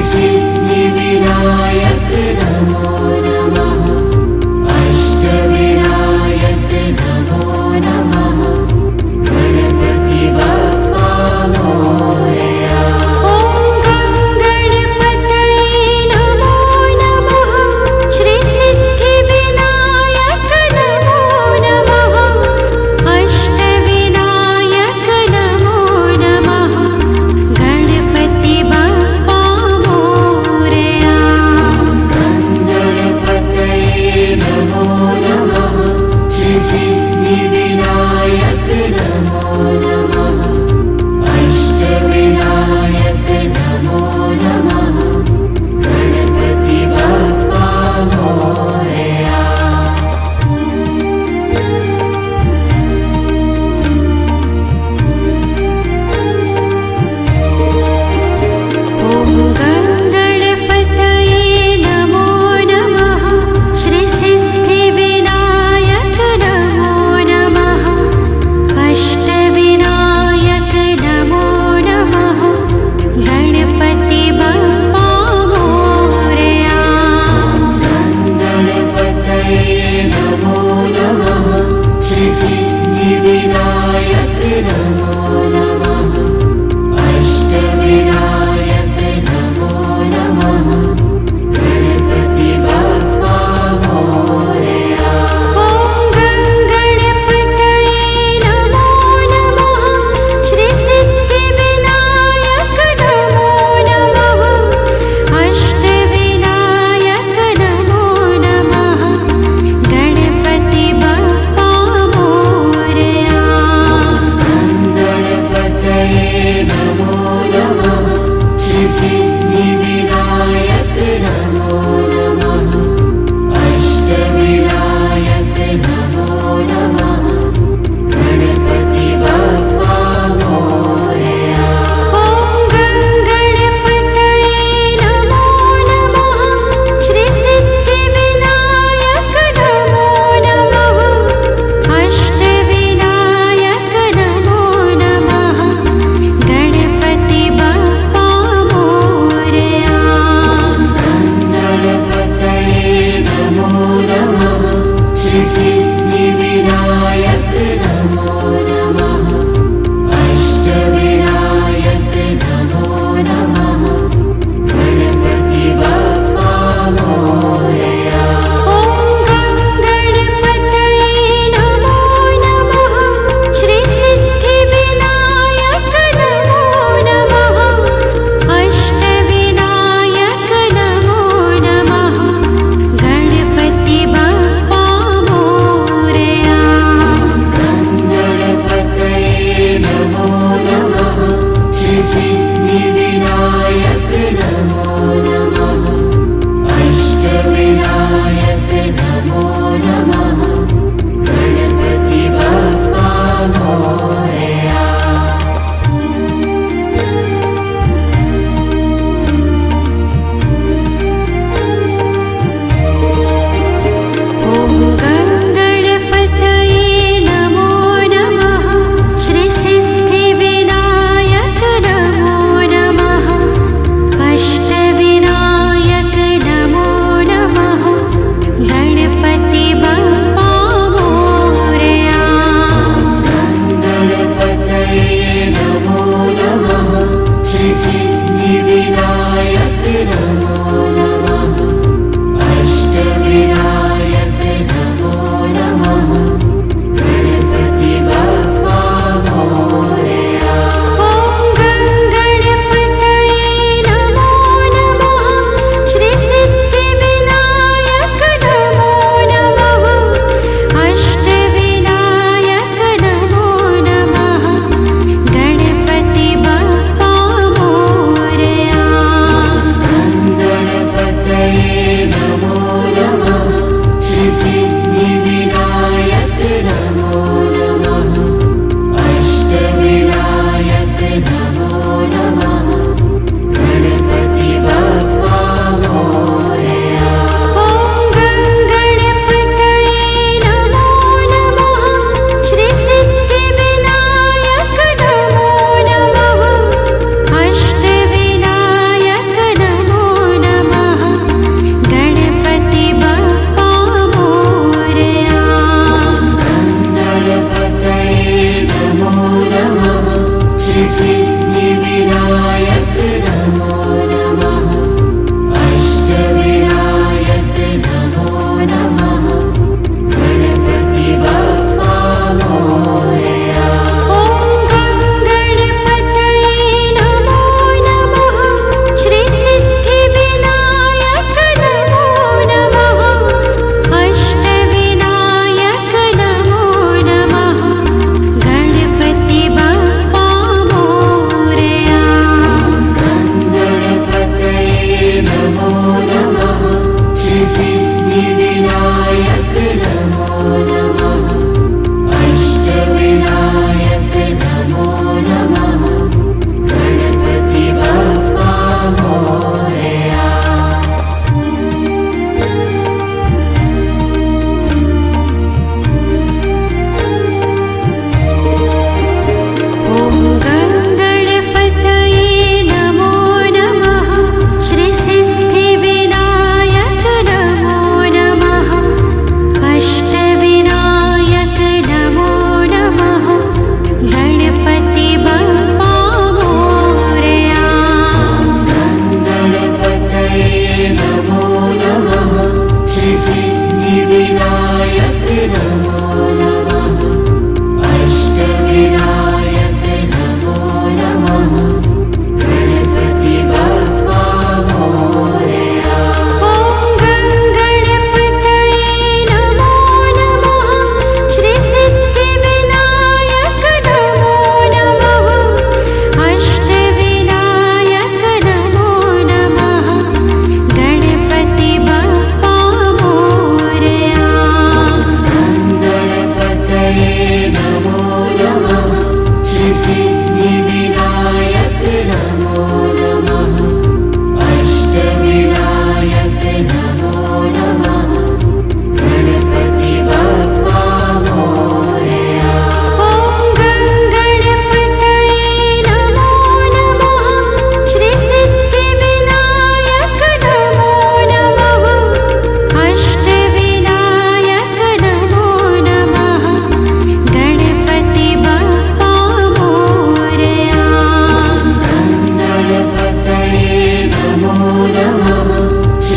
सिद्धिविनायक नमो नमः। अष्टविनायक नमो नमः। गणपति बप्पा मोरया। ॐ गणपतये नमो नमः। श्री सिद्धिविनायक नमो नमः। अष्टविनायक नमो नमः। गणपति बप्पा मोरया।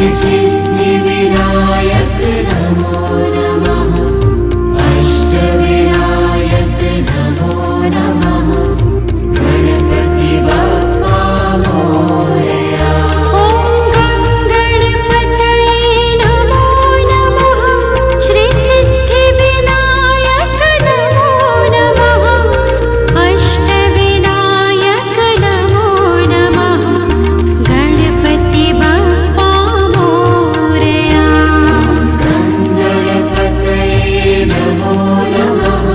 श्री सिद्धिविनायक नमो नमः अष्टविनायक नमो नमः गणपति बप्पा मोरया ॐ गणपतये नमो नमः श्री सिद्धिविनायक नमो नमः अष्टविनायक नमो नमः गणपति बप्पा मोरया गणपतये नमो नमः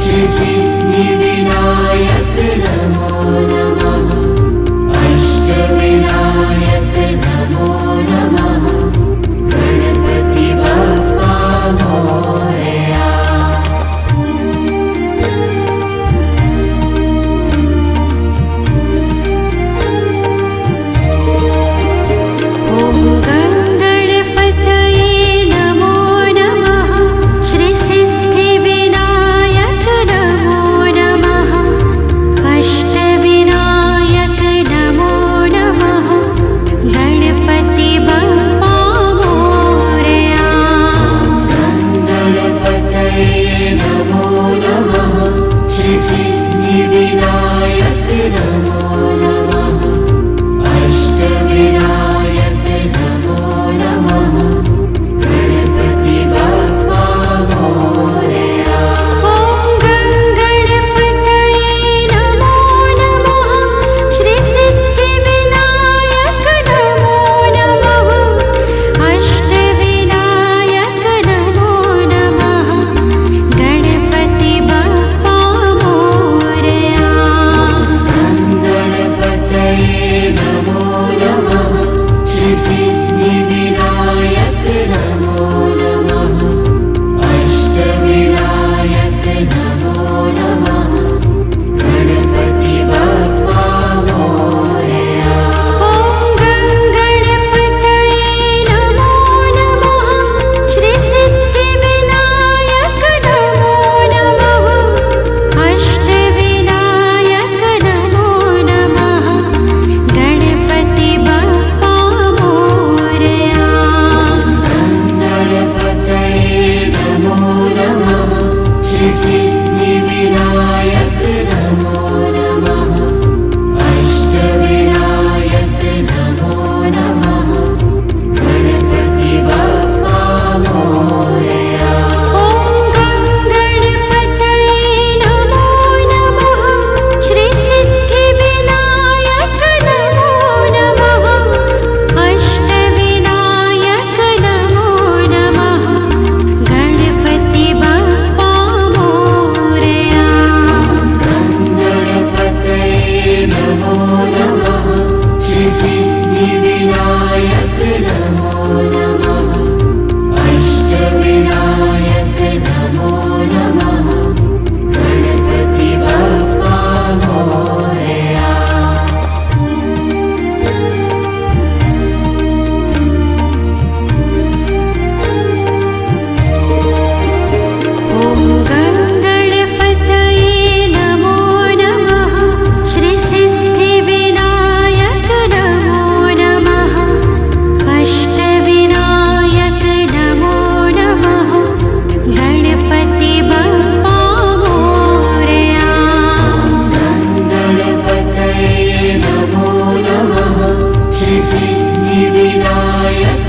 श्री सिद्धिविनायक नमो नमः अष्टविनायक नमो नमः गणपति बप्पा मोरया ॐ गणपतये नमो नमः श्री सिद्धिविनायक नमो नमः अष्टविनायक नमो नमः गणपति बप्पा मोरया गणपतये नमो नमः श्री सिद्धिविनायक नमो नमः अष्टविनायक नमो नमः गणपति बप्पा मोरया ॐ गणपतये नमो नमः श्री सिद्धिविनायक नमो नमः अष्टविनायक नमो नमः गणपति बप्पा मोरया गणपतये नमो नमः श्री सिद्धिविनायक नमो नमः अष्टविनायक नमो नमः गणपति बप्पा मोरया ॐ गणपतये नमो नमः श्री सिद्धिविनायक नमो नमः अष्टविनायक नमो नमः गणपति बप्पा मोरया गणपतये नमो नमः श्री सिद्धिविनायक नमो नमः अष्टविनायक नमो नमः गणपति बप्पा मोरया ॐ गणपतये नमो नमः श्री सिद्धिविनायक नमो नमः अष्टविनायक नमो नमः गणपति बप्पा मोरया गणपतये नमो नमः श्री सिद्धिविनायक नमो नमः अष्टविनायक नमो नमः गणपति बप्पा मोरया ॐ गणपतये नमो नमः श्री सिद्धिविनायक नमो नमः अष्टविनायक नमो नमः गणपति बप्पा मोरया गणपतये नमो नमः श्री सिद्धिविनायक